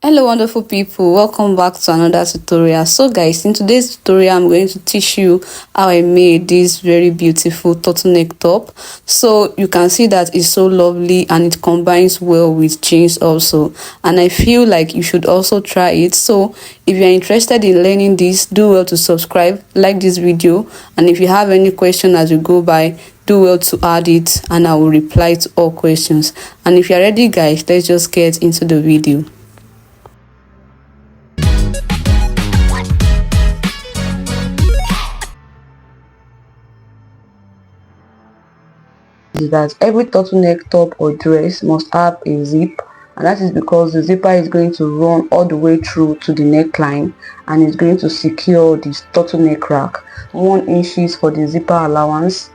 Hello wonderful people, welcome back to another tutorial. So guys, in today's tutorial I'm going to teach you how I made this very beautiful turtleneck top. So you can see that it's so lovely and it combines well with jeans also, and I feel like you should also try it. So if you're interested in learning this, do well to subscribe, like this video, and if you have any question as we go by, do well to add it and I will reply to all questions. And if you're ready guys, let's just get into the video. Is that every turtleneck top or dress must have a zip, and that is because the zipper is going to run all the way through to the neckline and is going to secure this turtleneck rack. 1 inches for the zipper allowance,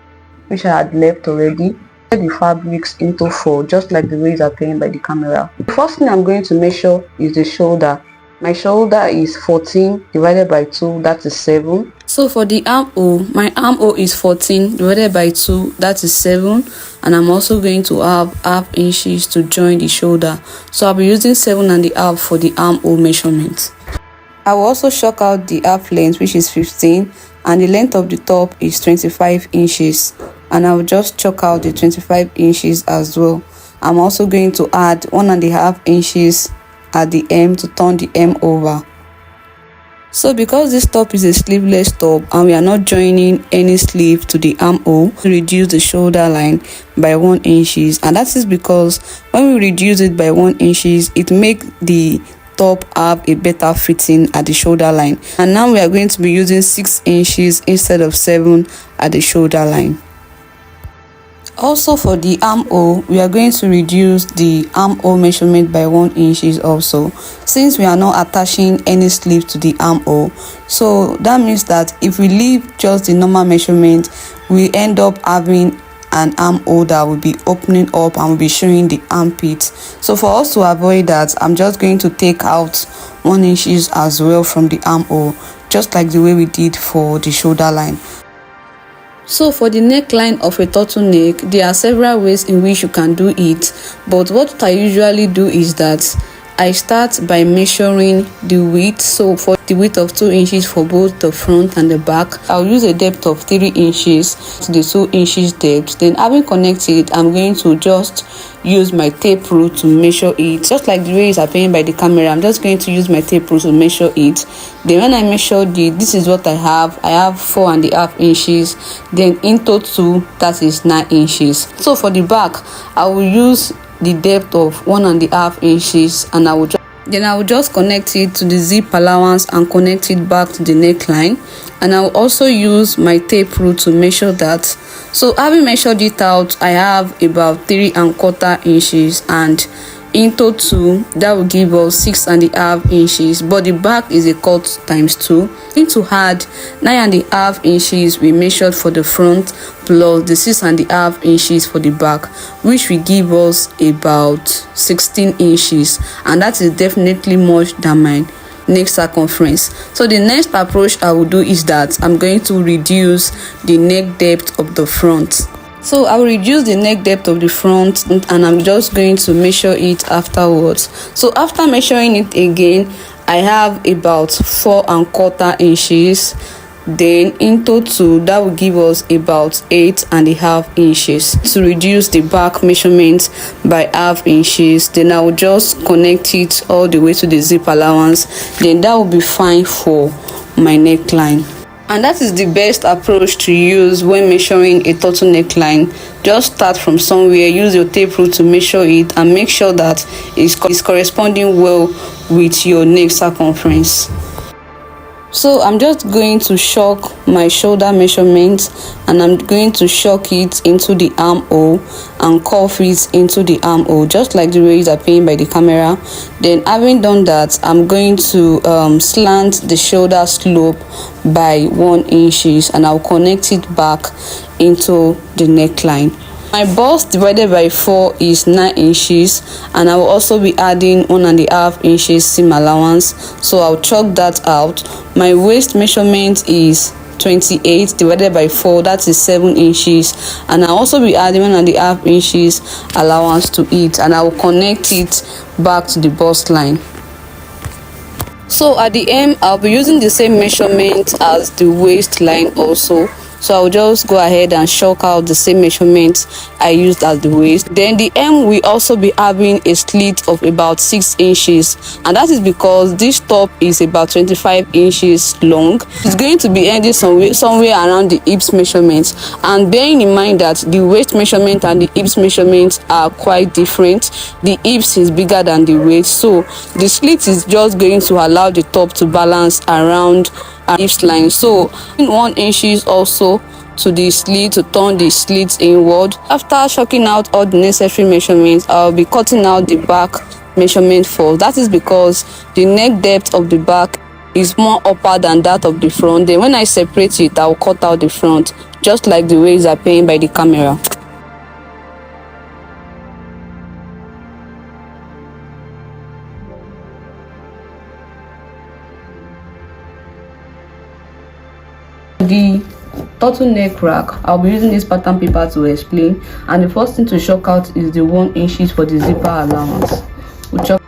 which I had left already. The fabrics into 4, just like the way it's appearing by the camera. The first thing I'm going to measure is the shoulder. My shoulder is 14 divided by 2, that is 7. So for the armhole, my armhole is 14 divided by 2, that is 7. And I'm also going to have half inches to join the shoulder. So I'll be using 7.5 for the armhole measurement. I will also chalk out the half length, which is 15, and the length of the top is 25 inches. And I will just chalk out the 25 inches as well. I'm also going to add 1.5 inches at the hem to turn the hem over. So because this top is a sleeveless top and we are not joining any sleeve to the armhole, we reduce the shoulder line by 1 inches, and that is because when we reduce it by 1 inches, it makes the top have a better fitting at the shoulder line. And now we are going to be using 6 inches instead of 7 at the shoulder line. Also for the armhole, we are going to reduce the armhole measurement by 1 inches also, since we are not attaching any sleeve to the armhole. So that means that if we leave just the normal measurement, we end up having an armhole that will be opening up and will be showing the armpit. So for us to avoid that, I'm just going to take out 1 inches as well from the armhole, just like the way we did for the shoulder line. So for the neckline of a turtleneck, there are several ways in which you can do it, but what I usually do is that I start by measuring the width. So for the width of 2 inches for both the front and the back, I'll use a depth of 3 inches to the 2 inches depth. Then having connected, I'm going to just use my tape rule to measure it, just like the way it's appearing by the camera. I'm just going to use my tape rule to measure it. Then when I measured it, this is what I have 4.5 inches. Then in total, that is 9 inches. So for the back, I will use the depth of 1.5 inches, and I will just connect it to the zip allowance and connect it back to the neckline. And I will also use my tape rule to measure that. So having measured it out, I have about 3.25 inches, and in total that will give us 6.5 inches. But the back is a cut times 2. Need to add 9.5 inches we measured for the front plus the 6.5 inches for the back, which will give us about 16 inches, and that is definitely much than my neck circumference. So the next approach I will do is that I'm going to reduce the neck depth of the front. So I will reduce the neck depth of the front, and I'm just going to measure it afterwards. So after measuring it again, I have about 4.25 inches. Then in total that will give us about 8.5 inches. To reduce the back measurement by half inches, then I will just connect it all the way to the zip allowance. Then that will be fine for my neckline. And that is the best approach to use when measuring a turtleneck line. Just start from somewhere, use your tape rule to measure it, and make sure that it's corresponding well with your neck circumference. So I'm just going to chalk my shoulder measurement, and I'm going to chalk it into the armhole and cuff it into the armhole, just like the way it's appearing by the camera. Then having done that, I'm going to slant the shoulder slope by 1 inches, and I'll connect it back into the neckline. My bust divided by 4 is 9 inches, and I will also be adding 1.5 inches seam allowance, so I'll chalk that out. My waist measurement is 28 divided by 4, that is 7 inches, and I'll also be adding 1.5 inches allowance to it, and I will connect it back to the bust line. So at the end, I'll be using the same measurement as the waistline also. So I'll just go ahead and chalk out the same measurement I used as the waist. Then the hem will also be having a slit of about 6 inches, and that is because this top is about 25 inches long. It's going to be ending somewhere around the hips measurement, and bearing in mind that the waist measurement and the hips measurements are quite different. The hips is bigger than the waist, so the slit is just going to allow the top to balance around our hips line. So in 1 inches also to the slit to turn the slits inward. After chalking out all the necessary measurements, I'll be cutting out the back measurement first. That is because the neck depth of the back is more upper than that of the front. Then when I separate it, I'll cut out the front, just like the way it's appearing by the camera. The turtleneck rack, I'll be using this pattern paper to explain, and the first thing to chalk out is the 1 inches for the zipper allowance. We'll chalk.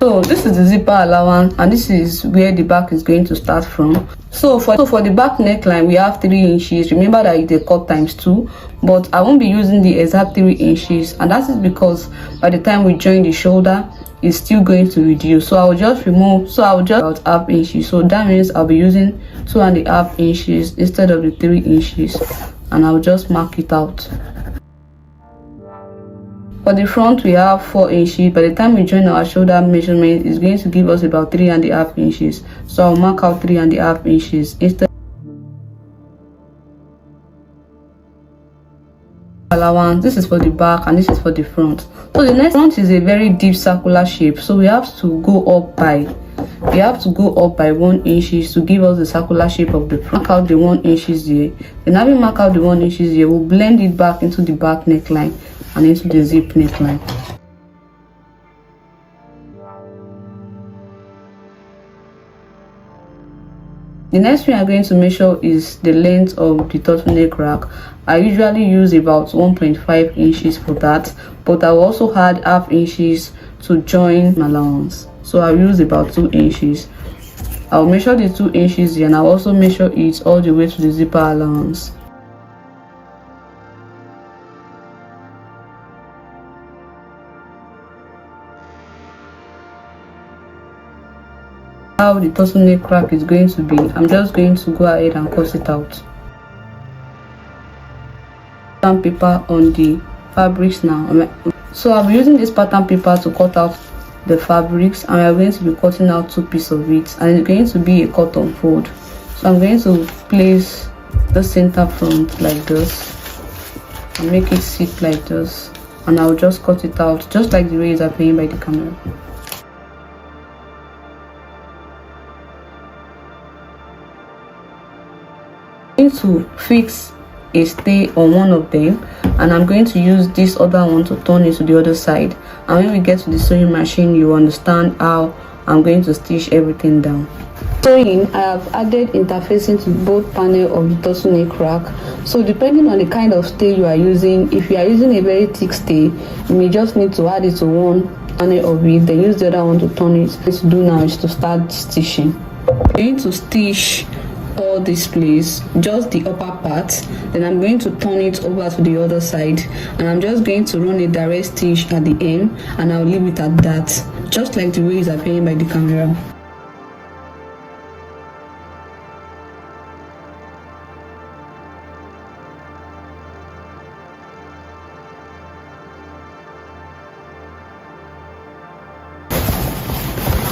So this is the zipper allowance, and this is where the back is going to start from. So for the back neckline, we have 3 inches. Remember that it's a cut times 2, but I won't be using the exact 3 inches, and that is because by the time we join the shoulder, it's still going to reduce. So I'll just about half inches. So that means I'll be using 2.5 inches instead of the 3 inches, and I'll just mark it out. For the front, we have 4 inches. By the time we join our shoulder measurement, it's going to give us about 3.5 inches. So I'll mark out 3.5 inches instead. Allowance, this is for the back and this is for the front. So the next front is a very deep circular shape, so we have to go up by 1 inches to give us the circular shape of the front. Mark out the 1 inches here. Then having marked out the 1 inches here, we'll blend it back into the back neckline and into the zip neckline. The next thing I'm going to measure is the length of the turtleneck rack. I usually use about 1.5 inches for that, but I will also add half inches to join allowance. So I'll use about 2 inches. I'll measure the 2 inches here, and I'll also measure it all the way to the zipper allowance. How the turtleneck rack is going to be, I'm just going to go ahead and cut it out. Pattern paper on the fabrics now. So I'll be using this pattern paper to cut out the fabrics, and we're going to be cutting out 2 pieces of it, and it's going to be a cut on fold. So I'm going to place the center front like this and make it sit like this, and I'll just cut it out just like the way it's appearing by the camera. I'm going to fix a stay on one of them, and I'm going to use this other one to turn it to the other side, and when we get to the sewing machine, you understand how I'm going to stitch everything down. Sewing, I have added interfacing to both panel of the turtleneck rack. So depending on the kind of stay you are using, if you are using a very thick stay, you may just need to add it to one panel of it, then use the other one to turn it. What to do now is to start stitching. I'm going to stitch all this place, just the upper part, then I'm going to turn it over to the other side, and I'm just going to run a direct stitch at the end, and I'll leave it at that, just like the way it's appearing by the camera.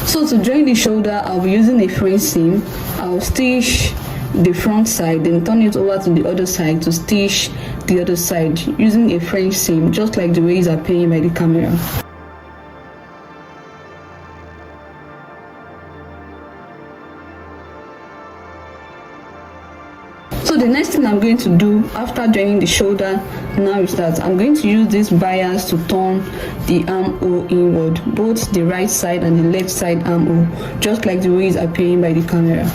So to join the shoulder, I'll be using a French seam. I'll stitch the front side, then turn it over to the other side to stitch the other side using a French seam, just like the way it's appearing by the camera. So the next thing I'm going to do after joining the shoulder now is that I'm going to use this bias to turn the armhole inward, both the right side and the left side armhole, just like the way it's appearing by the camera.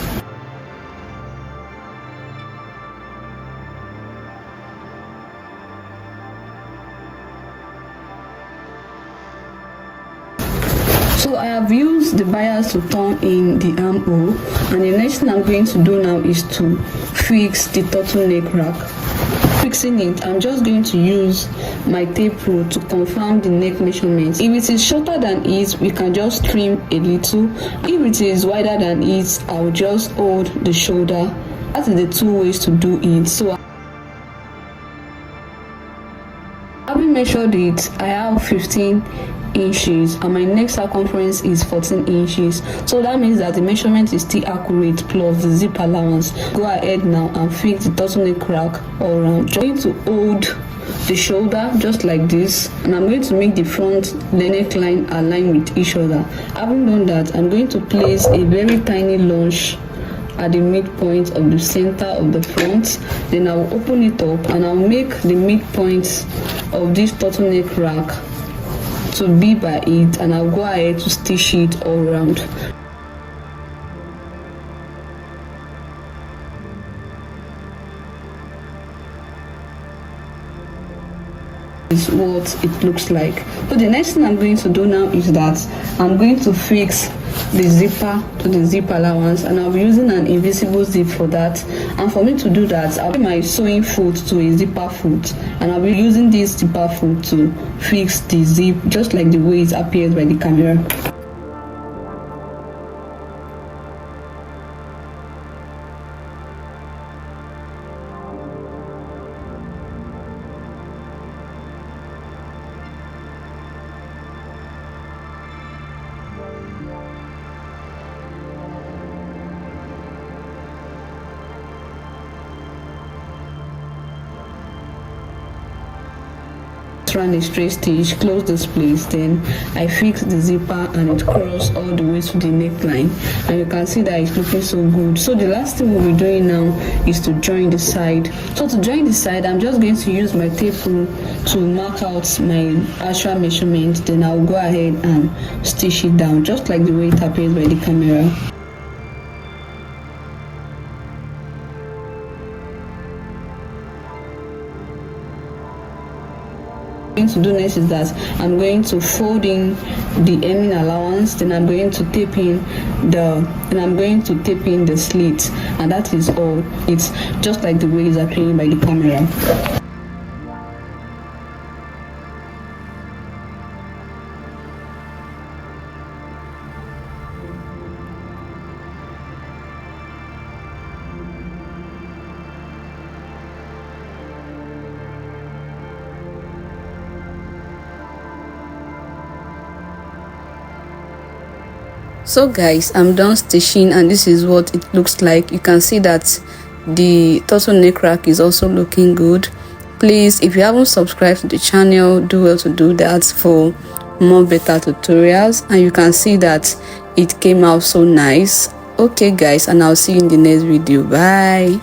So I have used the bias to turn in the armhole, and the next thing I'm going to do now is to fix the turtleneck rack. Fixing it, I'm just going to use my tape rule to confirm the neck measurements. If it is shorter than it, we can just trim a little. If it is wider than it, I'll just hold the shoulder. That is the two ways to do it. So having measured it, I have 15 inches and my neck circumference is 14 inches, so that means that the measurement is still accurate plus the zip allowance. Go ahead now and fix the turtleneck rack all around. I'm going to hold the shoulder just like this, and I'm going to make the front neckline align with each other. Having done that, I'm going to place a very tiny lunge at the midpoint of the center of the front. Then I'll open it up and I'll make the midpoint of this turtleneck rack to be by it, and I'll go ahead to stitch it all around. Is what it looks like. So the next thing I'm going to do now is that I'm going to fix the zipper to the zip allowance, and I'll be using an invisible zip for that. And for me to do that, I'll put my sewing foot to a zipper foot, and I'll be using this zipper foot to fix the zip just like the way it appears by the camera. Run a straight stitch, close this place, then I fix the zipper and it curls all the way to the neckline, and you can see that it's looking so good. So the last thing we'll be doing now is to join the side. So to join the side, I'm just going to use my tape rule to mark out my actual measurement, then I'll go ahead and stitch it down just like the way it appears by the camera. To do next is that I'm going to fold in the hemming allowance, then I'm going to tape in the slit, and that is all. It's just like the way it's appearing by the camera. So guys, I'm done stitching and this is what it looks like. You can see that the turtleneck rack is also looking good. Please, if you haven't subscribed to the channel, do well to do that for more better tutorials. And you can see that it came out so nice. Okay guys, and I'll see you in the next video. Bye.